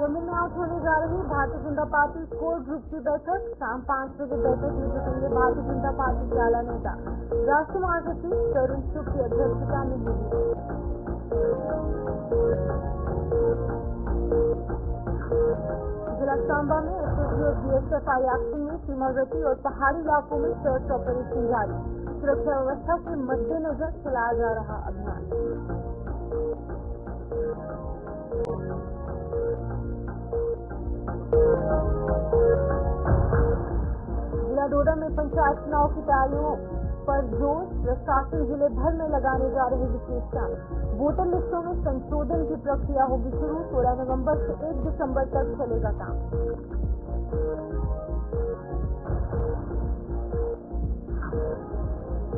जम्मू में आज होने जा रही Bharatiya Janata party core group की बैठक। शाम 5 बजे बैठक में जुटेंगे भारतीय जनता पार्टी के आला नेता। राष्ट्रीय महासचिव तरुण चुग की अध्यक्षता में होगी। जिला सांबा में एसएसबी और बीएसएफ एक्शन में सीमावर्ती और पहाड़ी इलाकों में सर्च ऑपरेशन जारी। सुरक्षा व्यवस्था के मद्देनजर चलाया जा रहा अभियान। जिला डोडा में पंचायत चुनाव की तैयारियों पर जोर। प्रशासन जिले भर में लगाने जा रहे विशेष कैंप। वोटर लिस्टों में संशोधन की प्रक्रिया होगी शुरू। 16 नवंबर से 1 दिसंबर तक चलेगा काम।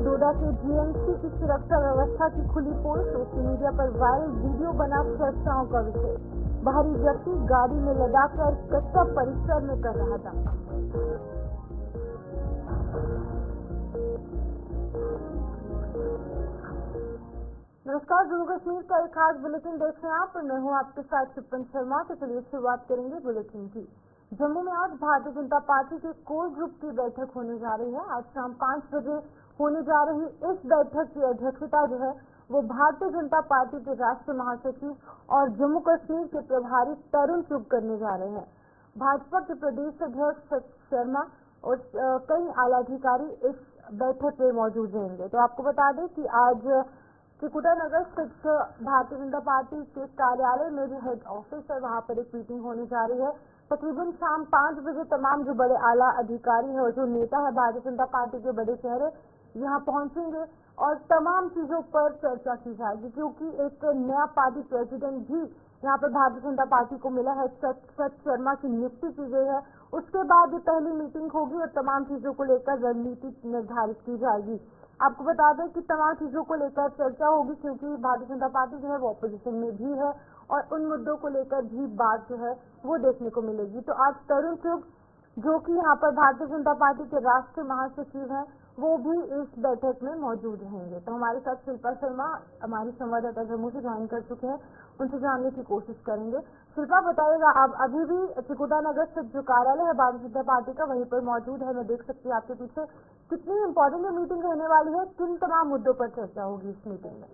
डोडा के जीएमसी की सुरक्षा व्यवस्था की खुली पोल। सोशल मीडिया पर वायरल वीडियो बना चर्चाओं का विषय। बाहरी व्यक्ति गाड़ी में लदाकर कच्चा परिसर में कर रहा था। नमस्कार, जम्मू कश्मीर का एक खास बुलेटिन देख रहे हैं आप। मैं हूं आपके साथ शिप्पन शर्मा। तो चलिए शुरुआत करेंगे बुलेटिन की। जम्मू में आज भारतीय जनता पार्टी के कोर ग्रुप की बैठक होने जा रही है। आज शाम 5 बजे होने जा रही इस बैठक की अध्यक्षता जो है वो भारतीय जनता पार्टी के राष्ट्रीय महासचिव और जम्मू कश्मीर के प्रभारी तरुण चुग करने जा रहे हैं। भाजपा के प्रदेश अध्यक्ष सतीश शर्मा और कई आला अधिकारी इस बैठक में मौजूद रहेंगे। तो आपको बता दें कि आज त्रिकुटा नगर स्थित भारतीय जनता पार्टी के कार्यालय में जो हेड ऑफिस है वहां पर एक मीटिंग होने जा रही है। तकरीबन शाम 5 बजे तमाम जो बड़े आला अधिकारी है और जो नेता है भारतीय जनता पार्टी के बड़े चेहरे यहाँ पहुंचेंगे और तमाम चीजों पर चर्चा की जाएगी, क्योंकि एक नया पार्टी प्रेसिडेंट भी यहाँ पर भारतीय जनता पार्टी को मिला है। सतीश शर्मा की नियुक्ति की गई है। उसके बाद ये पहली मीटिंग होगी और तमाम चीजों को लेकर रणनीति निर्धारित की जाएगी। आपको बता दें कि तमाम चीजों को लेकर चर्चा होगी, क्योंकि भारतीय जनता पार्टी जो है वो ऑपोजिशन में भी है और उन मुद्दों को लेकर भी बात जो है वो देखने को मिलेगी। तो आज तरुण चुग जो कि यहाँ पर भारतीय जनता पार्टी के राष्ट्रीय महासचिव हैं वो भी इस बैठक में मौजूद रहेंगे। तो हमारे साथ शिल्पा शर्मा हमारी संवाददाता जम्मू से ज्वाइन कर चुके हैं, उनसे जानने की कोशिश करेंगे। शिल्पा, बताइएगा, आप अभी भी त्रिकुटा नगर स्थित जो कार्यालय है भारतीय जनता पार्टी का वहीं पर मौजूद है। मैं देख सकती हूँ आपके पीछे। कितनी इम्पोर्टेंट मीटिंग रहने वाली है, किन तमाम मुद्दों पर चर्चा होगी इस मीटिंग में?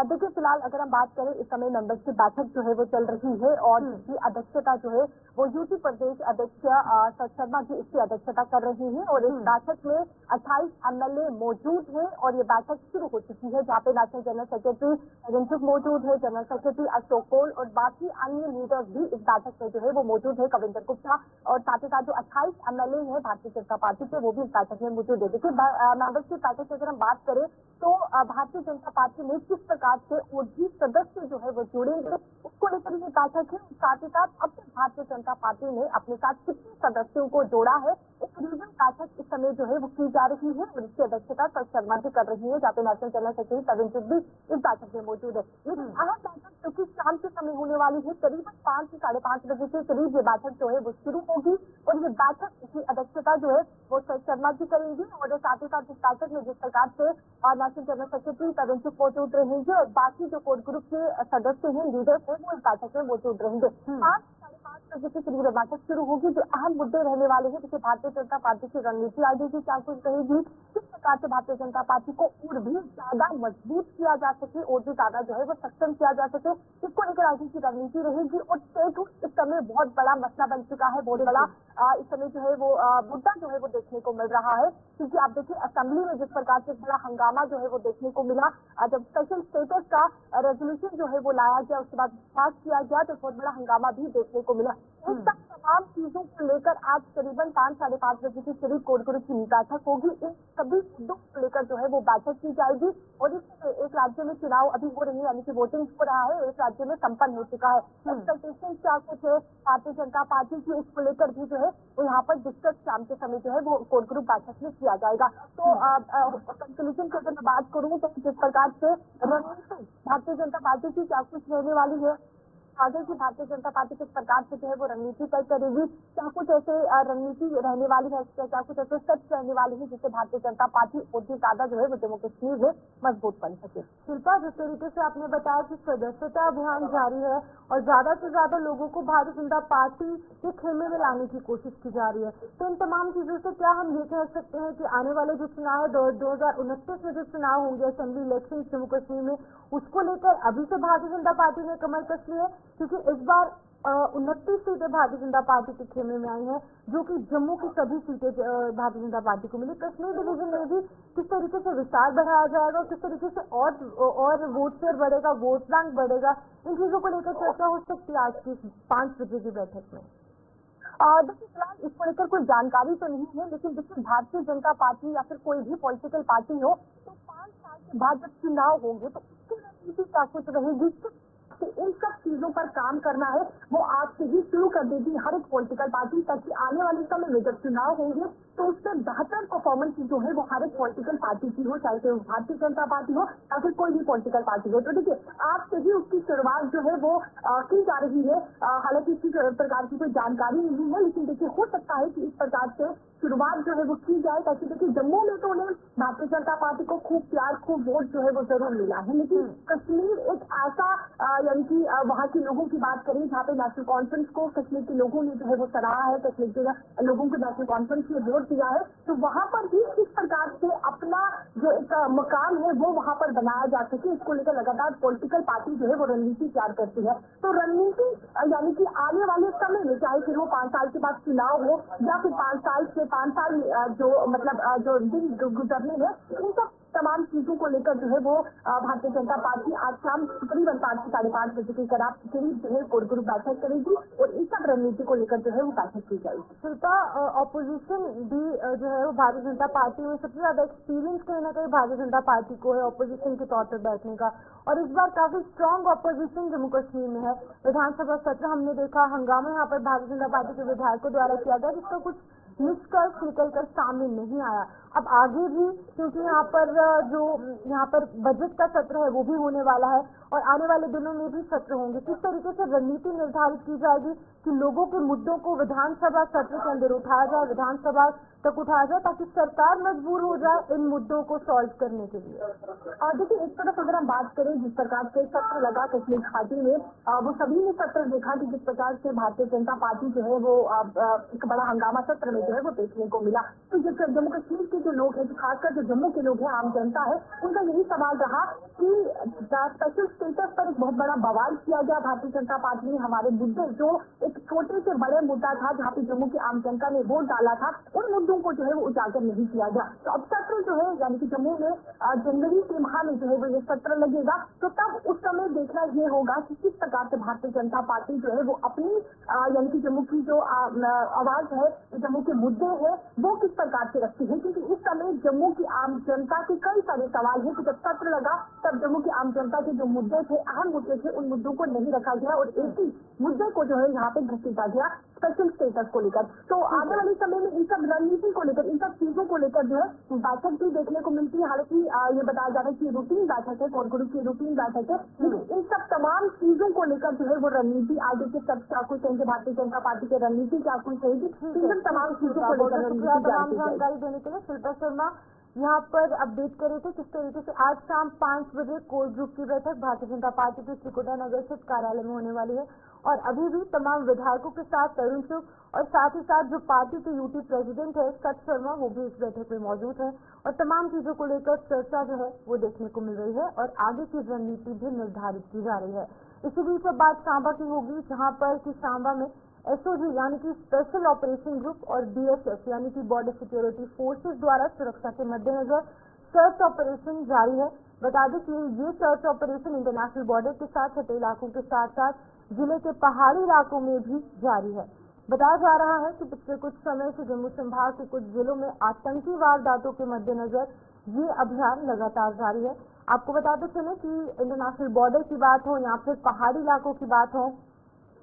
देखिए, फिलहाल अगर हम बात करें इस समय मेंबर्स की बैठक जो है वो चल रही है और इसकी अध्यक्षता जो है वो यूपी प्रदेश अध्यक्ष सतीश शर्मा जी इसकी अध्यक्षता कर रही हैं और इस बैठक में 28 एमएलए मौजूद हैं और ये बैठक शुरू हो चुकी है, जहाँ पे नेशनल जनरल सेक्रेटरी तरुण चुग मौजूद है, जनरल सेक्रेटरी अशोक कोल और बाकी अन्य लीडर्स भी इस बैठक में जो है वो मौजूद है, कविंदर गुप्ता, और साथ ही साथ जो 28 एमएलए हैं भारतीय जनता पार्टी के वो भी इस बैठक में मौजूद है। देखिए, मेंबर्स की बैठक की अगर हम बात करें तो भारतीय जनता पार्टी में किस प्रकार से और भी सदस्य जो है वो जुड़ेंगे उसको लेकर ये बैठक है। साथ ही साथ अब तक भारतीय जनता पार्टी ने अपने साथ कितने सदस्यों को जोड़ा है एक रीजन बैठक इस समय जो है वो की जा रही है और इसकी अध्यक्षता सतीश शर्मा जी कर रही है, जहाँ पे नेशनल जनरल सेक्रेटरी तरुण चुग भी इस बैठक में मौजूद है। लेकिन अहम बैठक क्योंकि शाम के समय होने वाली है, करीबन 5 से 5:30 बजे के करीब ये बैठक जो है वो शुरू होगी और ये बैठक की अध्यक्षता जो है वो सतीश शर्मा जी करेंगे और साथ ही साथ इस बैठक में जिस प्रकार से नेशनल जनरल सेक्रेटरी तरुण चुग मौजूद रहेंगे और बाकी जो कोर ग्रुप के सदस्य हैं, लीडर्स हैं, वो इस बैठक में मौजूद रहेंगे। 5 बजे के करीब बैठक शुरू होगी। जो अहम मुद्दे रहने वाले हैं, जैसे भारतीय जनता पार्टी की रणनीति आगे की क्या कुछ रहेगी, किस प्रकार से भारतीय जनता पार्टी को और भी ज्यादा मजबूत किया जा सके और भी ज्यादा जो है वो सक्षम किया जा सके, इसको लेकर आगे की रणनीति रहेगी। और स्टेटहुड इस समय बहुत बड़ा मसला बन चुका है, बहुत बड़ा इस समय जो है वो मुद्दा जो है वो देखने को मिल रहा है, क्योंकि आप देखिए असेंबली में जिस प्रकार से बड़ा हंगामा जो है वो देखने को मिला, जब स्पेशल स्टेटस का रेजोल्यूशन जो है वो लाया गया उसके बाद पास किया गया तो बहुत बड़ा हंगामा भी देखने को मिला। इन सब तमाम चीजों को लेकर आज करीबन 5 साढ़े 5 बजे के करीब कोर ग्रुप की बैठक होगी। इन सभी मुद्दों को लेकर जो है वो बैठक की जाएगी और इसमें एक राज्य में चुनाव अभी हो रही है, यानी कि वोटिंग हो रहा है, एक राज्य में संपन्न हो चुका है। एक्सपेक्टेशन क्या कुछ है भारतीय जनता पार्टी की, इसको लेकर भी जो है वो यहाँ पर डिस्कस शाम के समय जो है वो कोर ग्रुप बैठक में किया जाएगा। तो कंक्लूजन की अगर मैं बात करूँ तो जिस प्रकार से रणनीति भारतीय जनता पार्टी की क्या कुछ रहने वाली है, आगे की भारतीय जनता पार्टी किस प्रकार से जो है वो रणनीति तय करेगी, क्या कुछ ऐसे रणनीति रहने वाली है, क्या कुछ ऐसे स्टेप्स रहने वाली है जिससे भारतीय जनता पार्टी और भी ज्यादा जो है वो जम्मू कश्मीर में मजबूत बन सके। शिल्पा, जिस तरीके से आपने बताया कि सदस्यता अभियान जारी है और ज्यादा से ज्यादा लोगों को भारतीय जनता पार्टी के खेमे में लाने की कोशिश की जा रही है, तो इन तमाम चीजों से क्या हम ये कह सकते हैं कि आने वाले जो चुनाव है 2029 में जो चुनाव होंगे असेंबली इलेक्शन जम्मू कश्मीर में, उसको लेकर अभी से भारतीय जनता पार्टी ने कमर कस ली है? क्योंकि इस बार 29 सीटें भारतीय जनता पार्टी के खेमे में आई हैं, जो कि जम्मू की सभी सीटें भारतीय जनता पार्टी को मिली। कश्मीर डिवीजन में भी किस तरीके से विस्तार बढ़ाया जाएगा और किस तरीके से और वोट शेयर बढ़ेगा, वोट बैंक बढ़ेगा, इन चीजों को लेकर चर्चा हो सकती है आज की 5 बजे की बैठक में। देखिए, फिलहाल इसको लेकर कोई जानकारी तो नहीं है, लेकिन देखिए भारतीय जनता पार्टी या फिर कोई भी पॉलिटिकल पार्टी हो, तो 5 साल के बाद जब चुनाव होंगे तो उसकी रणनीति क्या कुछ रहेगी, इन सब चीजों पर काम करना है वो आज से ही शुरू कर देगी हर एक पॉलिटिकल पार्टी, ताकि आने वाले समय में जब चुनाव होंगे तो उससे बेहतर परफॉर्मेंस जो है वो हर एक पॉलिटिकल पार्टी की हो, चाहे वो भारतीय जनता पार्टी हो या फिर कोई भी पॉलिटिकल पार्टी हो। तो देखिए, आज से ही उसकी शुरुआत जो है वो की जा रही है। हालांकि इसी प्रकार की कोई जानकारी नहीं है, लेकिन देखिए हो सकता है कि इस प्रकार से शुरुआत जो है वो की जाए, ताकि देखिए जम्मू में तो उन्हें भारतीय जनता पार्टी को खूब प्यार खूब वोट जो है वो जरूर मिला है, लेकिन कश्मीर एक ऐसा यानी कि वहाँ के लोगों की बात करें जहाँ पे नेशनल कॉन्फ्रेंस को कश्मीर के लोगों ने जो है वो सराहा है, कश्मीर के लोगों को नेशनल कॉन्फ्रेंस में वोट दिया है, तो वहाँ पर भी किस प्रकार से अपना जो एक मकान है वो वहाँ पर बनाया जा सके, इसको लेकर लगातार पॉलिटिकल पार्टी जो है वो रणनीति तैयार करती है। तो रणनीति यानी कि आने वाले समय में चाहे फिर वो 5 साल के बाद चुनाव हो या फिर 5 साल जो मतलब जो दिन गुजरने हैं, इन सब तमाम चीजों को लेकर जो है वो भारतीय जनता पार्टी आज शाम तकरीबन 5 से 5:30 बजे के करीब जो है कोर ग्रुप बैठक करेगी और इस सब रणनीति को लेकर जो है वो बैठक की जाएगी। शिल्पा, ऑपोजिशन भी जो है वो भारतीय जनता पार्टी में सबसे ज्यादा एक्सपीरियंस कहीं ना कहीं भारतीय जनता पार्टी को है ऑपोजिशन के तौर पर बैठने का, और इस बार काफी स्ट्रांग ऑपोजिशन जम्मू कश्मीर में है। विधानसभा सत्र हमने देखा, हंगामा यहाँ पर भारतीय जनता पार्टी के विधायकों द्वारा किया गया, जिसका कुछ निष्कर्ष निकलकर सामने नहीं आया। अब आगे भी क्योंकि यहाँ पर बजट का सत्र है वो भी होने वाला है और आने वाले दिनों में भी सत्र होंगे, किस तरीके से रणनीति निर्धारित की जाएगी कि लोगों के मुद्दों को विधानसभा सत्र के अंदर उठाया जाए, विधानसभा तक उठाया जाए, ताकि सरकार मजबूर हो जाए इन मुद्दों को सॉल्व करने के लिए। देखिए, एक तरफ अगर हम बात करें जिस प्रकार से सत्र लगा कश्मीर घाटी में, वो सभी ने सत्र देखा कि जिस प्रकार से भारतीय जनता पार्टी जो है वो एक बड़ा हंगामा सत्र में जो है वो देखने को मिला। तो जम्मू कश्मीर के जो लोग हैं, खासकर जो जम्मू के लोग हैं, आम जनता है, उनका यही सवाल रहा कि स्पेशल स्टेटस पर एक बहुत बड़ा बवाल किया गया भारतीय जनता पार्टी ने। हमारे मुद्दे जो एक छोटे से बड़े मुद्दा था जहाँ पे जम्मू की आम जनता ने वोट डाला था, उन मुद्दों को जो है वो उजागर नहीं किया गया। तो अब सत्र जो है यानी कि जम्मू में जनवरी के माह में जो है वो ये सत्र लगेगा, तो तब उस समय देखना ये होगा कि किस प्रकार से भारतीय जनता पार्टी जो है वो अपनी यानी कि जम्मू की जो आवाज है, जम्मू के मुद्दे हैं, वो किस प्रकार से रखती है, क्योंकि इस समय जम्मू की आम जनता के कई सारे सवाल हैं कि जब सत्र लगा तब जम्मू की आम जनता के जो मुद्दे थे, अहम मुद्दे थे, उन मुद्दों को नहीं रखा गया और एक ही मुद्दे को जो है यहाँ पे घसीटा गया, स्पेशल स्टेटस को लेकर। तो आने वाले समय में इन सब रणनीति को लेकर, इन सब चीजों को लेकर जो है बैठक भी देखने को मिलती है। हालांकि ये बताया जा रहा है कि रूटीन बैठक है, कोर ग्रुप की रूटीन बैठक है, लेकिन इन सब तमाम चीजों को लेकर जो है वो रणनीति आगे के सब क्या कुछ कहेंगे, भारतीय जनता पार्टी की रणनीति क्या कुछ रहेगी, इन तमाम चीजों को लेकर जानकारी देने के लिए शिल्पा शर्मा यहाँ पर अपडेट करे थे किस तरीके से आज शाम 5 बजे कोर ग्रुप की बैठक भारतीय जनता पार्टी के त्रिकुटा नगर स्थित कार्यालय में होने वाली है और अभी भी तमाम विधायकों के साथ तरुण चुग और साथ ही साथ जो पार्टी के यूटी प्रेसिडेंट है सत शर्मा, वो भी इस बैठक में मौजूद है और तमाम चीजों को लेकर चर्चा जो है वो देखने को मिल रही है और आगे की रणनीति भी निर्धारित की जा रही है। इसी बीच अब बात सांबा की होगी, जहाँ पर कि सांबा में एसओजी यानी कि स्पेशल ऑपरेशन ग्रुप और बीएसएफ यानी कि बॉर्डर सिक्योरिटी फोर्सेस द्वारा सुरक्षा के मद्देनजर सर्च ऑपरेशन जारी है। बता दें कि ये सर्च ऑपरेशन इंटरनेशनल बॉर्डर के साथ सटे इलाकों के साथ साथ जिले के पहाड़ी इलाकों में भी जारी है। बताया जा रहा है कि पिछले कुछ समय से जम्मू संभाग के कुछ जिलों में आतंकी वारदातों के मद्देनजर ये अभियान लगातार जारी है। आपको बताते चले कि इंटरनेशनल बॉर्डर की बात हो या फिर पहाड़ी इलाकों की बात हो,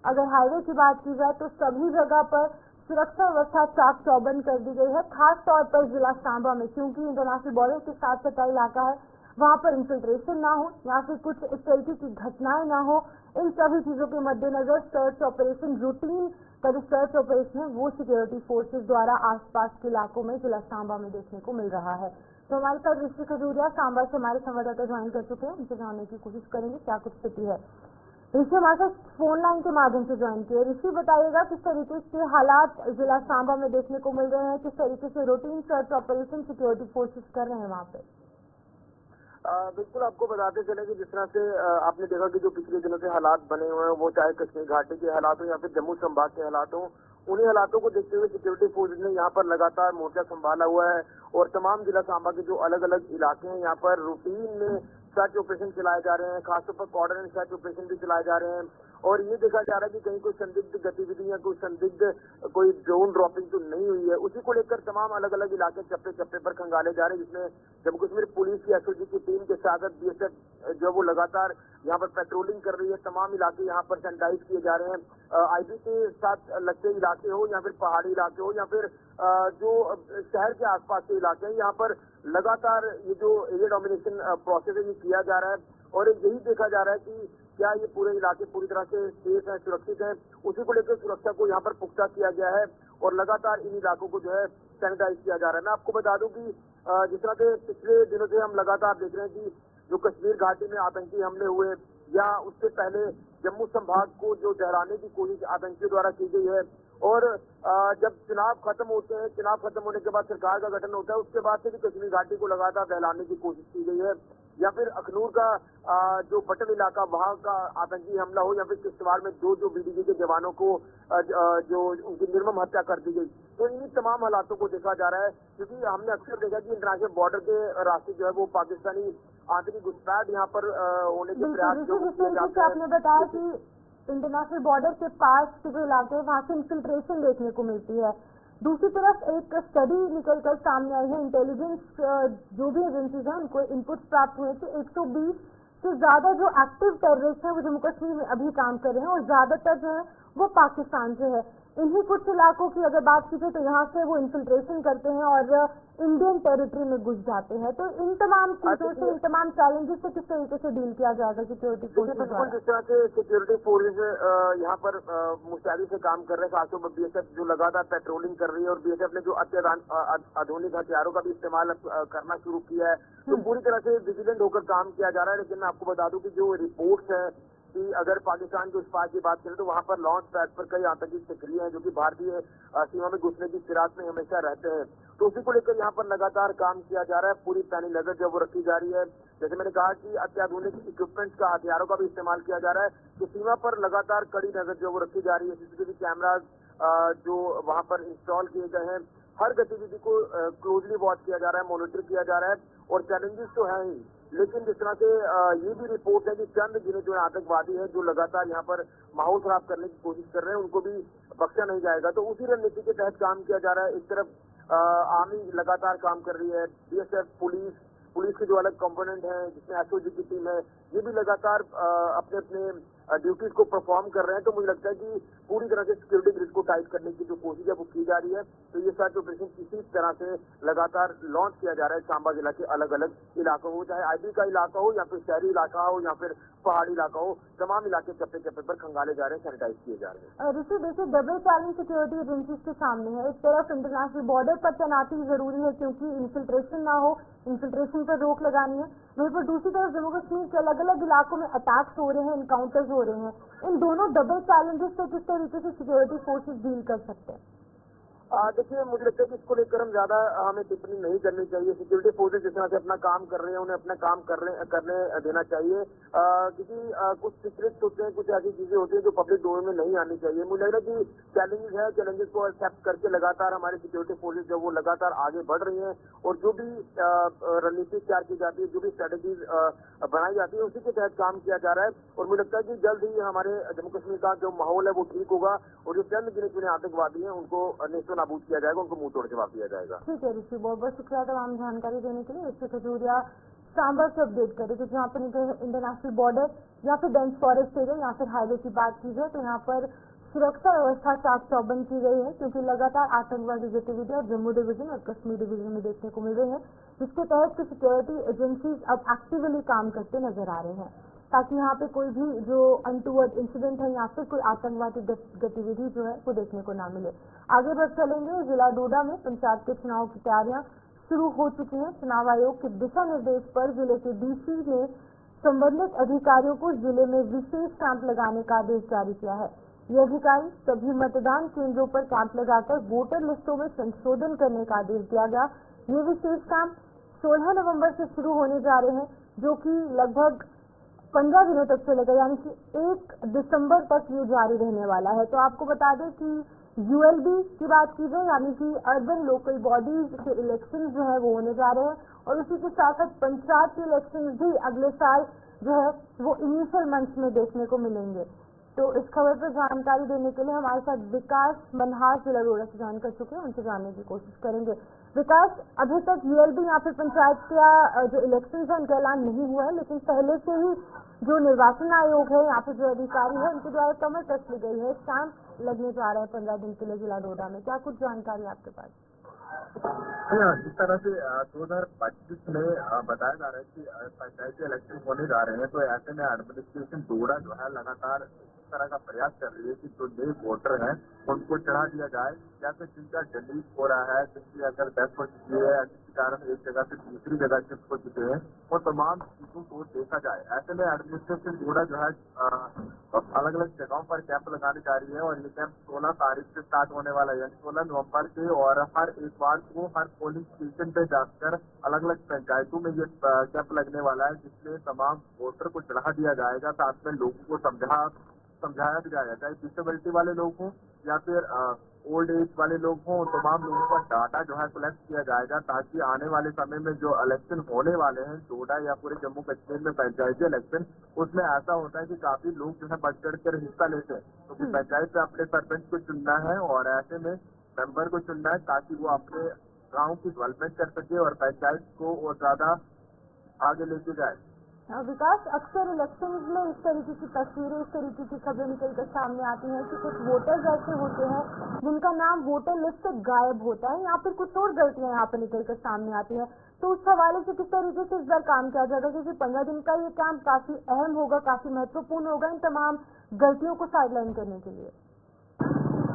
अगर हाईवे की बात की जाए तो सभी जगह पर सुरक्षा व्यवस्था चाक चौबंद कर दी गई है, खास तौर पर जिला सांबा में, क्योंकि इंटरनेशनल बॉर्डर के साथ सटा इलाका है। वहां पर इंफिल्ट्रेशन ना हो या फिर कुछ इस तरीके की घटनाएं ना हो, इन सभी चीजों के मद्देनजर सर्च ऑपरेशन, रूटीन का जो सर्च ऑपरेशन है वो सिक्योरिटी फोर्सेस द्वारा आसपास के इलाकों में जिला सांबा में देखने को मिल रहा है। तो हमारे साथ ऋषि खजूरिया सांबा से हमारे संवाददाता ज्वाइन कर चुके हैं, उनसे जानने की कोशिश करेंगे क्या कुछ स्थिति है। ऋषि हमारे साथ फोन लाइन के माध्यम से ज्वाइन किए। ऋषि बताइएगा किस तरीके से हालात जिला सांबा में देखने को मिल रहे हैं, किस तरीके से routine search operation security forces कर रहे हैं वहाँ पे। बिल्कुल, आपको बताते चले कि जिस तरह से आपने देखा कि जो पिछले दिनों से हालात बने हुए हैं, वो चाहे कश्मीर घाटी के हालात हो या फिर जम्मू संभाग के हालात हो, उन्हीं हालातों को देखते हुए सिक्योरिटी फोर्सेज ने यहाँ पर लगातार मोर्चा संभाला हुआ है और तमाम जिला सांबा के जो अलग अलग इलाके हैं यहाँ पर रूटीन में सर्च ऑपरेशन चलाए जा रहे हैं, खासतौर पर कोऑर्डिनेट सर्च ऑपरेशन भी चलाए जा रहे हैं। और ये देखा जा रहा है कि कहीं कोई संदिग्ध गतिविधि या कोई संदिग्ध कोई ड्रोन ड्रॉपिंग तो नहीं हुई है, उसी को लेकर तमाम अलग अलग इलाके चप्पे चप्पे पर खंगाले जा रहे हैं, जिसमें जम्मू कश्मीर पुलिस की एसओजी की टीम के साथ बीएसएफ जो वो लगातार यहाँ पर पेट्रोलिंग कर रही है। तमाम इलाके यहाँ पर सैनिटाइज किए जा रहे हैं। आईबी के साथ लगते इलाके हो या फिर पहाड़ी इलाके हो या फिर जो शहर के आसपास के इलाके हैं, यहाँ पर लगातार ये जो एरिया डोमिनेशन प्रोसेस है ये किया जा रहा है और यही देखा जा रहा है कि क्या ये पूरे इलाके पूरी तरह से सेफ है, सुरक्षित है। उसी को लेकर सुरक्षा को यहाँ पर पुख्ता किया गया है और लगातार इन इलाकों को जो है सैनिटाइज किया जा रहा है। मैं आपको बता दूं कि जिस तरह से पिछले दिनों से हम लगातार देख रहे हैं कि जो कश्मीर घाटी में आतंकी हमले हुए या उससे पहले जम्मू संभाग को जो डराने की कोशिश आतंकियों द्वारा की गई है और जब चुनाव खत्म होते हैं, चुनाव खत्म होने के बाद सरकार का गठन होता है, उसके बाद से भी कश्मीर घाटी को लगातार दहलाने की कोशिश की गई है। या फिर अखनूर का जो बटन इलाका वहां का आतंकी हमला हो या फिर किश्तवाड़ में जो बीडीजी के जवानों को जो उनकी निर्मम हत्या कर दी गई, तो इन तमाम हालातों को देखा जा रहा है। क्योंकि हमने अक्सर देखा कि इंटरनेशनल बॉर्डर के रास्ते जो है वो पाकिस्तानी आतंकी घुसपैठ यहाँ पर होने के प्रयास जो किए जाते हैं। आपने बताया कि इंटरनेशनल बॉर्डर के पास के जो इलाके हैं वहाँ से इंफिल्ट्रेशन देखने को मिलती है। दूसरी तरफ एक स्टडी निकलकर सामने आई है, इंटेलिजेंस जो भी एजेंसीज हैं उनको इनपुट प्राप्त हुए कि 120 से ज्यादा जो एक्टिव टेररिस्ट हैं वो जम्मू कश्मीर में अभी काम कर रहे हैं और ज्यादातर जो है वो पाकिस्तान से है। इन्हीं कुछ इलाकों की अगर बात की जाए तो यहाँ से वो इन्फिल्ट्रेशन करते हैं और इंडियन टेरिटरी में घुस जाते हैं। तो इन तमाम चीजों से, इन तमाम चैलेंजेस से किस तरीके से डील किया जाएगा सिक्योरिटी फोर्सेज द्वारा? जिस तरह से सिक्योरिटी फोर्सेज यहाँ पर मुस्तैदी से काम कर रहे हैं, खासतौर पर बीएसएफ जो लगातार पेट्रोलिंग कर रही है और बीएसएफ ने जो आधुनिक हथियारों का भी इस्तेमाल करना शुरू किया है, तो पूरी तरह से विजिलेंट होकर काम किया जा रहा है। लेकिन मैं आपको बता दूं कि जो रिपोर्ट्स है कि अगर पाकिस्तान के स्पाई की बात करें तो वहां पर लॉन्च पैड पर कई आतंकी सक्रिय हैं जो कि भारतीय सीमा में घुसने की फिराक में हमेशा रहते हैं। तो उसी को लेकर यहाँ पर लगातार काम किया जा रहा है। पूरी पैनी नजर जो वो रखी जा रही है। जैसे मैंने कहा कि अत्याधुनिक इक्विपमेंट्स का, हथियारों का भी इस्तेमाल किया जा रहा है। तो सीमा पर लगातार कड़ी नजर जो वो रखी जा रही है। सीसीटीवी कैमराज जो वहां पर इंस्टॉल किए गए हैं, हर गतिविधि को क्लोजली वॉच किया जा रहा है, मॉनिटर किया जा रहा है। और चैलेंजेस तो है ही, लेकिन जिस तरह से ये भी रिपोर्ट है कि चंद गिने जो आतंकवादी है जो लगातार यहाँ पर माहौल खराब करने की कोशिश कर रहे हैं, उनको भी बख्शा नहीं जाएगा। तो उसी रणनीति के तहत काम किया जा रहा है। एक तरफ आर्मी लगातार काम कर रही है, बीएसएफ, पुलिस के जो अलग कंपोनेंट हैं जिसमें एसओजी की टीम है, ये भी लगातार अपने अपने ड्यूटीज को परफॉर्म कर रहे हैं। तो मुझे लगता है कि पूरी तरह से सिक्योरिटी ग्रिड को टाइट करने की जो कोशिश है वो की जा रही है। तो ये सर्च ऑपरेशन किसी तरह से लगातार लॉन्च किया जा रहा है सांबा जिला के अलग अलग इलाकों को, चाहे आईबी का इलाका हो या फिर शहरी इलाका हो या फिर पहाड़ी इलाका हो, तमाम इलाके चप्पे चप्पे पर खंगाले जा रहे हैं, सैनिटाइज किए जा रहे हैं। ऋषि, देखिए डबल चैलेंज सिक्योरिटी एजेंसीज के सामने है। एक तरफ इंटरनेशनल बॉर्डर पर तैनाती जरूरी है क्योंकि इन्फिल्ट्रेशन ना हो, इन्फिल्ट्रेशन पर रोक लगानी है। वहीं पर दूसरी तरफ जम्मू कश्मीर के अलग अलग इलाकों में अटैक्स हो रहे हैं, इनकाउंटर्स हो रहे हैं। इन दोनों डबल चैलेंजेस से किस तरीके से सिक्योरिटी फोर्सेस डील कर सकते हैं? देखिए, मुझे लगता है कि इसको लेकर हम ज्यादा हमें टिप्पणी नहीं करनी चाहिए। सिक्योरिटी फोर्सेज जिस तरह से अपना काम कर रहे हैं उन्हें अपना काम करने देना चाहिए। क्योंकि कुछ सीक्रेट्स होते हैं, कुछ ऐसी चीजें होती हैं जो पब्लिक डोमेन में नहीं आनी चाहिए। मुझे लग रहा है कि चैलेंजेस है, चैलेंजेस को एक्सेप्ट करके लगातार हमारी सिक्योरिटी फोर्सेज जो वो लगातार आगे बढ़ रही हैं और जो भी रणनीति तैयार की जाती है, जो भी स्ट्रेटेजीज बनाई जाती है, उसी के तहत काम किया जा रहा है। और मुझे लगता है कि जल्द ही हमारे जम्मू कश्मीर का जो माहौल है वो ठीक होगा और जो चंद गिने चुने आतंकवादी हैं उनको नेस्तो नाबूद किया जाएगा, उनको मुंह तोड़ जवाब दिया जाएगा। ठीक है ऋषि, बहुत बहुत शुक्रिया तमाम जानकारी देने के लिए। ऋषि खजूरिया सांबा से अपडेट करें कि जहाँ पर इंटरनेशनल बॉर्डर या फिर डेंस फॉरेस्ट एरिया या फिर हाईवे की बात की जाए तो यहाँ पर सुरक्षा व्यवस्था चाक चौबंद की गई है क्योंकि लगातार आतंकवादी गतिविधियां जम्मू डिवीजन और कश्मीर डिवीजन में देखने को मिल रही है। जिसके तहत कि सिक्योरिटी एजेंसीज अब एक्टिवली काम करते नजर आ रहे हैं ताकि यहाँ पे कोई भी जो अनटूवर्ड इंसिडेंट है या फिर कोई आतंकवादी गतिविधि जो है वो देखने को ना मिले। आगे बढ़ चलेंगे। जिला डोडा में पंचायत के चुनाव की तैयारियां शुरू हो चुकी हैं। चुनाव आयोग के दिशा निर्देश पर जिले के डीसी ने संबंधित अधिकारियों को जिले में विशेष कैंप लगाने का आदेश जारी किया है। ये अधिकारी सभी मतदान केंद्रों पर कैंप लगाकर वोटर लिस्टों में संशोधन करने का आदेश दिया गया। ये विशेष कैंप 16 नवंबर से शुरू होने जा रहे हैं, जो कि लगभग 15 दिनों तक चलेगा, यानी कि 1 दिसंबर तक ये जारी रहने वाला है। तो आपको बता दें कि यूएलबी की बात की जाए, यानी कि अर्बन लोकल बॉडीज के इलेक्शन जो है वो होने जा रहे हैं और उसी के साथ साथ पंचायत के इलेक्शन भी अगले साल जो है वो इनिशियल मंथ्स में देखने को मिलेंगे। तो इस खबर पर जानकारी देने के लिए हमारे साथ विकास मनहास जिला डोडा से ज्वाइन कर चुके हैं, उनसे जानने की कोशिश करेंगे। विकास, अभी तक यूएलबी या फिर पंचायत का जो इलेक्शन है उनका ऐलान नहीं हुआ है, लेकिन पहले से ही जो निर्वाचन आयोग है या फिर जो अधिकारी है उनके द्वारा कमर कस ली गई है। कैंप लगने जा रहा है 15 दिन के लिए जिला डोडा में, क्या कुछ जानकारी आपके पास? जिस तरह से 2025 में बताया जा रहा है कि पंचायती इलेक्शन होने जा रहे हैं, तो ऐसे में एडमिनिस्ट्रेशन डोडा जो है लगातार इस तरह का प्रयास कर रही है कि जो नए वोटर हैं उनको चढ़ा दिया जाए, या फिर जिनका डिलीट हो रहा है, जिनकी अगर डेथ हो चुकी है या किसी कारण एक जगह से दूसरी जगह शिफ्ट हो चुके हैं, वो तमाम चीजों को देखा जाए। ऐसे में एडमिनिस्ट्रेशन डोडा जो है अलग अलग जगहों पर कैंप लगाने जा रही है और ये कैंप 16 तारीख से स्टार्ट होने वाला है, यानी 16 नवंबर से, और हर एक बार को हर पोलिंग स्टेशन पे जाकर अलग अलग पंचायतों में ये कैंप लगने वाला है, जिसमें तमाम वोटर को चढ़ा दिया जाएगा। साथ में लोगों को समझाया भी जाएगा, चाहे डिसेबिलिटी वाले लोग हों या फिर ओल्ड एज वाले लोग हों, तमाम लोगों का डाटा जो है कलेक्ट किया जाएगा, ताकि आने वाले समय में जो इलेक्शन होने वाले हैं डोडा या पूरे जम्मू कश्मीर में पंचायती इलेक्शन, उसमें ऐसा होता है कि काफी लोग जो है बढ़ चढ़ कर हिस्सा लेते हैं, क्योंकि तो पंचायत से अपने सरपंच को चुनना है और ऐसे में मेंबर को चुनना है ताकि वो अपने गाँव की डेवलपमेंट कर सके और पंचायत को और ज्यादा आगे लेके जाए। विकास, अक्सर इलेक्शन में इस तरीके की तस्वीरें, इस तरीके की खबरें निकलकर सामने आती हैं कि कुछ वोटर्स ऐसे होते हैं जिनका नाम वोटर लिस्ट से गायब होता है या फिर कुछ और गलतियां यहाँ पर निकलकर सामने आती हैं। तो उस हवाले से किस तरीके से इस बार काम किया जाएगा, क्योंकि 15 दिन का ये काम काफी अहम होगा, काफी महत्वपूर्ण होगा इन तमाम गलतियों को साइडलाइन करने के लिए?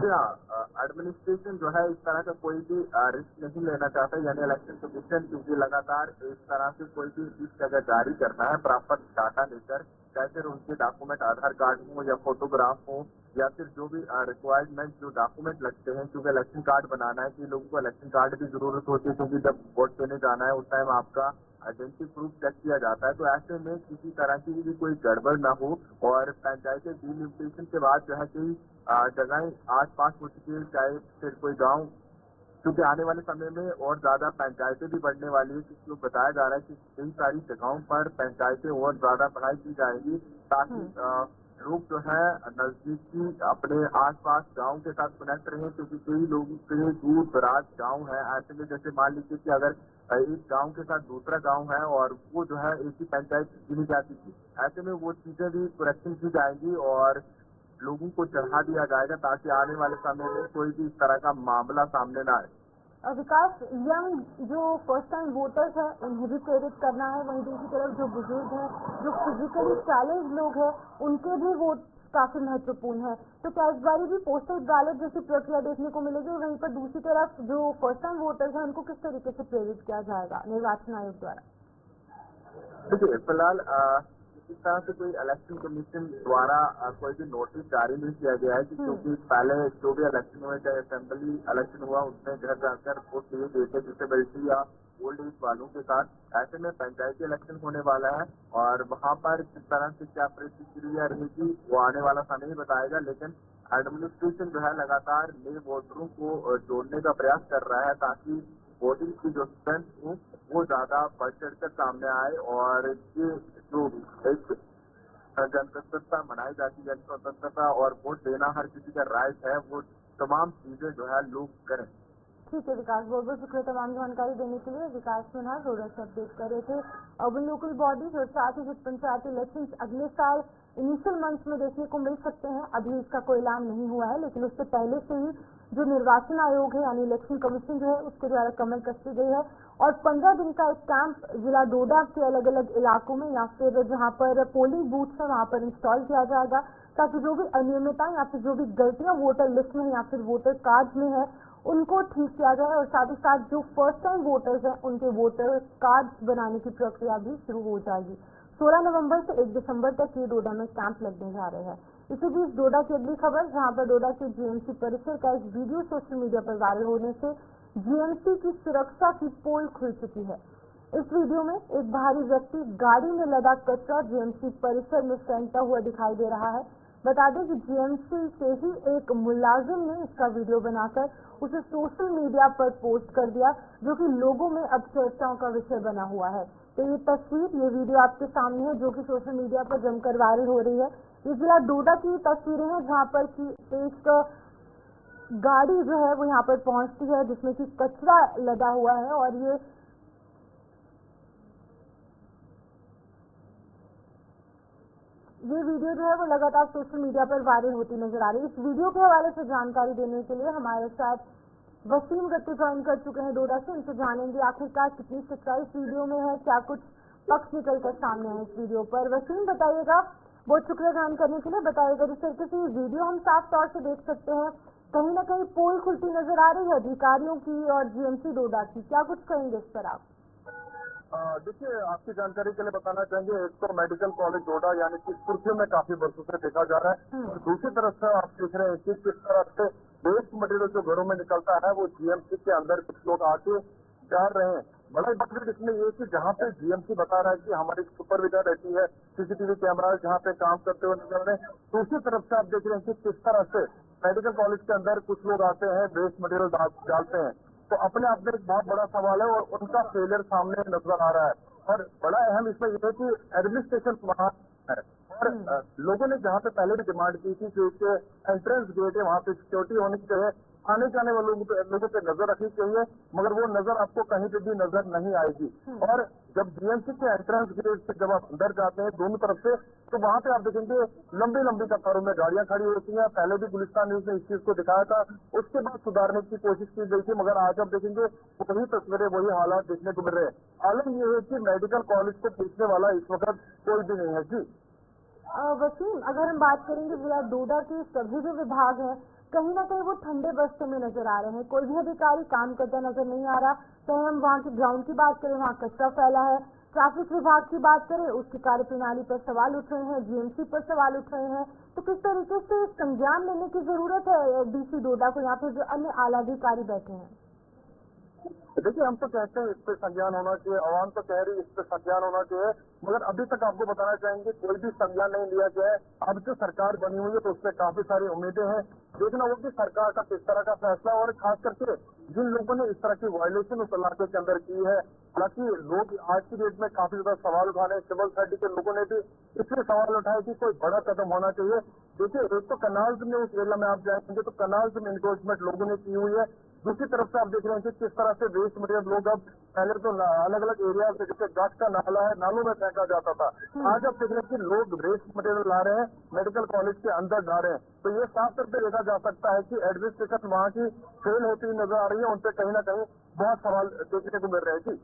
एडमिनिस्ट्रेशन जो है इस तरह का कोई भी रिस्क नहीं लेना चाहता, यानी इलेक्शन कमीशन, क्योंकि लगातार इस तरह से कोई भी लिस्ट अगर जारी करना है प्रॉपर डाटा लेकर, चाहे फिर उनके डॉक्यूमेंट आधार कार्ड हो या फोटोग्राफ हो या फिर जो भी रिक्वायरमेंट जो डॉक्यूमेंट लगते हैं, क्योंकि इलेक्शन कार्ड बनाना है कि लोगों को इलेक्शन कार्ड की जरूरत होती है, क्योंकि जब वोट देने जाना है उस टाइम आपका आइडेंटिटी प्रूफ चेक किया जाता है। तो ऐसे में किसी तरह की भी कोई गड़बड़ ना हो और पंचायती डिलिमिटेशन के बाद जो है कई जगहें आस-पास हो चुकी है, चाहे फिर कोई गांव, क्योंकि आने वाले समय में और ज्यादा पंचायतें भी बढ़ने वाली है, जिसको बताया जा रहा है कि कई सारी जगहों पर पंचायतें और ज्यादा बढ़ाई की जाएगी, ताकि लोग जो है नजदीकी अपने आसपास गांव के साथ कनेक्ट रहे, क्योंकि कई लोगों के दूर दराज गांव है। ऐसे में जैसे मान लीजिए कि अगर एक गांव के साथ दूसरा गांव है और वो जो है एक ही पंचायत गिनी जाती थी, ऐसे में वो चीजें भी करेक्शन की जाएंगी और लोगों को चढ़ा दिया जाएगा, ताकि आने वाले समय में कोई भी इस तरह का मामला सामने ना आए। विकास, यंग जो फर्स्ट टाइम वोटर्स हैं उन्हें भी प्रेरित करना है, वहीं दूसरी तरफ जो बुजुर्ग हैं, जो फिजिकली चैलेंज लोग हैं, उनके भी वोट काफी महत्वपूर्ण है। तो क्या इस बार भी पोस्टल बैलेट जैसी प्रक्रिया देखने को मिलेगी? वहीं पर दूसरी तरफ जो फर्स्ट टाइम वोटर्स हैं उनको किस तरीके से प्रेरित किया जाएगा निर्वाचन आयोग द्वारा? देखिए, फिलहाल इस तरह से कोई इलेक्शन कमीशन द्वारा कोई भी नोटिस जारी नहीं किया गया है, क्योंकि पहले जो भी इलेक्शन हुए, चाहे असेंबली इलेक्शन हुआ, उसमें घर जाकर वोट दिए गए थे डिसेबिलिटी या ओल्ड एज वालों के साथ। ऐसे में पंचायती इलेक्शन होने वाला है और वहां पर किस तरह से क्या प्रतिक्रिया रहेगी वो आने वाला समय ही बताएगा, लेकिन एडमिनिस्ट्रेशन जो है लगातार नए वोटरों को जोड़ने का प्रयास कर रहा है, ताकि वोटिंग की जो स्ट्रेंथ हो वो ज्यादा बढ़ चढ़कर सामने आए और ये जो एक जनतंत्रता मनाई जाती है, स्वतंत्रता और वोट देना हर किसी का राइट है, वो तमाम चीजें जो है लोग करें। ठीक है विकास, बहुत बहुत शुक्रिया तमाम जानकारी देने के लिए। विकास मनहास डोडा से अपडेट कर रहे थे। अर्बन लोकल बॉडीज और साथ ही पंचायती इलेक्शन अगले साल इनिशियल मंथ्स में देखने को मिल सकते हैं। अभी इसका कोई ऐलान नहीं हुआ है, लेकिन उससे पहले से ही जो निर्वाचन आयोग है यानी इलेक्शन कमीशन जो है उसके द्वारा कमर कसी गई है और 15 दिन का एक कैंप जिला डोडा के अलग अलग इलाकों में या फिर जहां पर पोलिंग बूथ है वहां पर इंस्टॉल किया जाएगा ताकि जो भी अनियमितता या फिर जो भी गलतियां वोटर लिस्ट में या फिर वोटर कार्ड में है उनको ठीक किया जाए और साथ ही साथ जो फर्स्ट टाइम वोटर्स हैं उनके वोटर कार्ड बनाने की प्रक्रिया भी शुरू हो जाएगी। 16 नवंबर से 1 दिसंबर तक ये डोडा में कैंप लगने जा रहे हैं। इसी बीच डोडा की अगली खबर जहां पर डोडा के जीएमसी परिसर का एक वीडियो सोशल मीडिया पर वायरल होने से जीएमसी की सुरक्षा की पोल खुल चुकी है। इस वीडियो में एक भारी व्यक्ति गाड़ी में लदा कचरा जीएमसी परिसर में फेंकता हुआ दिखाई दे रहा है। बता दें कि जीएमसी से ही एक मुलाजिम ने इसका वीडियो बनाकर उसे सोशल मीडिया पर पोस्ट कर दिया जो कि लोगों में अब चर्चाओं का विषय बना हुआ है। तो ये तस्वीर ये वीडियो आपके सामने है जो कि सोशल मीडिया पर जमकर वायरल हो रही है। ये जिला डोडा की तस्वीरें हैं जहां पर की एक गाड़ी जो है वो यहाँ पर पहुंचती है जिसमें कि कचरा लदा हुआ है और ये वीडियो जो है वो लगातार सोशल मीडिया पर वायरल होती नजर आ रही है। इस वीडियो के हवाले से जानकारी देने के लिए हमारे साथ वसीम गट्टू ज्वाइन कर चुके हैं डोडा से। इनसे जानेंगे आखिरकार कितनी सच्चाई इस वीडियो में है, क्या कुछ पक्ष निकलकर सामने है इस वीडियो पर। वसीम बताइएगा, बहुत शुक्रिया ज्वाइन करने के लिए। बताइएगा जिस तरीके से ये वीडियो हम साफ तौर से देख सकते हैं कहीं ना कहीं पोल खुलती नजर आ रही है अधिकारियों की और जीएमसी डोडा की, क्या कुछ कहेंगे इस पर आप? देखिए, आपकी जानकारी के लिए बताना चाहेंगे, एक तो मेडिकल कॉलेज डोडा यानी कि सुर्खियों में काफी वर्षों से देखा जा रहा है और दूसरी तरफ से आप देख रहे हैं कि किस तरह से वेस्ट मटेरियल जो घरों में निकलता है वो जीएमसी के अंदर कुछ लोग आके डाल रहे हैं। बड़ा बात इसमें ये कि जहाँ पे जीएमसी बता रहा है कि हमारी सुपरविजन रहती है, सीसीटीवी कैमरा जहाँ पे काम करते हुए नजर रहे हैं, दूसरी तरफ से आप देख रहे हैं कि किस तरह से मेडिकल कॉलेज के अंदर कुछ लोग आते हैं, वेस्ट मटेरियल डालते हैं। तो अपने आप में एक बहुत बड़ा सवाल है और उनका फेलियर सामने नजर आ रहा है और बड़ा अहम इसमें यह है कि एडमिनिस्ट्रेशन वहाँ है और लोगों ने जहाँ पे पहले भी डिमांड की थी कि एक एंट्रेंस गेट है वहाँ पे सिक्योरिटी होनी चाहिए, आने जाने वाले लोगों पे नजर रखनी चाहिए, मगर वो नजर आपको कहीं पे भी नजर नहीं आएगी। और जब जीएमसी के एंट्रेंस गेट से जब आप अंदर जाते हैं दोनों तरफ से तो वहाँ पे आप देखेंगे लंबी लंबी कतारों में गाड़ियां खड़ी होती हैं। पहले भी गुलिस्तान न्यूज ने इस चीज को दिखाया था, उसके बाद सुधारने की कोशिश की गई थी, मगर आज आप देखेंगे वही तस्वीरें वही हालात देखने को मिल रहे हैं। आलम ये है कि मेडिकल कॉलेज को पूछने वाला इस वक्त कोई भी नहीं है। जी वसीम, अगर हम बात करेंगे जिला डोडा के सभी जो विभाग है कहीं ना कहीं वो ठंडे बस्ते में नजर आ रहे हैं, कोई भी अधिकारी काम करता नजर नहीं आ रहा। चाहे हम वहाँ के ग्राउंड की बात करें वहाँ कचरा फैला है, ट्रैफिक विभाग की बात करें उसकी कार्यप्रणाली पर सवाल उठ रहे हैं, जीएमसी पर सवाल उठ रहे हैं। तो किस तरीके से संज्ञान लेने की जरूरत है डीसी डोडा को, यहाँ पे जो अन्य आला अधिकारी बैठे हैं? देखिए, हम तो कहते हैं इस पे संज्ञान होना चाहिए, आवाम तो कह रही है इस पे संज्ञान होना चाहिए, मगर अभी तक आपको बताना चाहेंगे कोई भी संज्ञान नहीं लिया गया है। अब जो सरकार बनी हुई है तो उसमें काफी सारी उम्मीदें हैं, देखना होगा कि सरकार का किस तरह का फैसला और खास करके जिन लोगों ने इस तरह की वायलेशन उस इलाके के अंदर की है। हालांकि लोग आज की डेट में काफी ज्यादा सवाल उठा रहे हैं, सिविल सोसाइटी के लोगों ने भी इसलिए सवाल उठाए कि कोई बड़ा कदम होना चाहिए। देखिए, एक तो कनाल्स में उस एरिया में आप जाएंगे तो कनाल्स में इन्क्रोचमेंट लोगों ने की हुई है, दूसरी तरफ से आप देख रहे हैं कि किस तरह से वेस्ट मटेरियल लोग अब पहले तो अलग अलग एरिया से जैसे गट का नाला है नालों में फेंका जाता था, आज आप देख रहे हैं कि लोग वेस्ट मटेरियल ला रहे हैं मेडिकल कॉलेज के अंदर ला रहे हैं। तो ये साफ तौर पर देखा जा सकता है कि एडमिनिस्ट्रेशन वहाँ की फेल होती नजर आ रही है, उनसे कहीं ना कहीं बहुत सवाल देखने को मिल रहे हैं। जी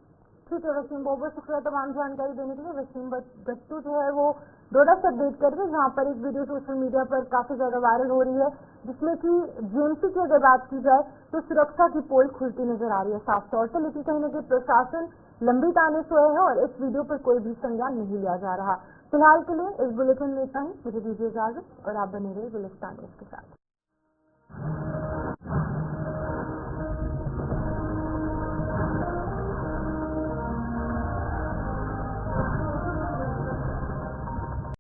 ठीक है वसीम, बहुत बहुत शुक्रिया तमाम जानकारी देने के लिए। वसीम गट्टू जो है वो डोडा से अपडेट कर रहे हैं जहाँ पर एक वीडियो सोशल मीडिया पर काफी ज्यादा वायरल हो रही है जिसमें कि जीएमसी की अगर बात की जाए तो सुरक्षा की पोल खुलती नजर आ रही है साफ तौर से, लेकिन कहीं ना कहीं प्रशासन लंबी ताने सोए है और इस वीडियो पर कोई भी संज्ञान नहीं लिया जा रहा। फिलहाल के लिए इस बुलेटिन में इतना ही, मुझे दीजिए इजाजत और आप बने रहे गुलिस्तान न्यूज के साथ।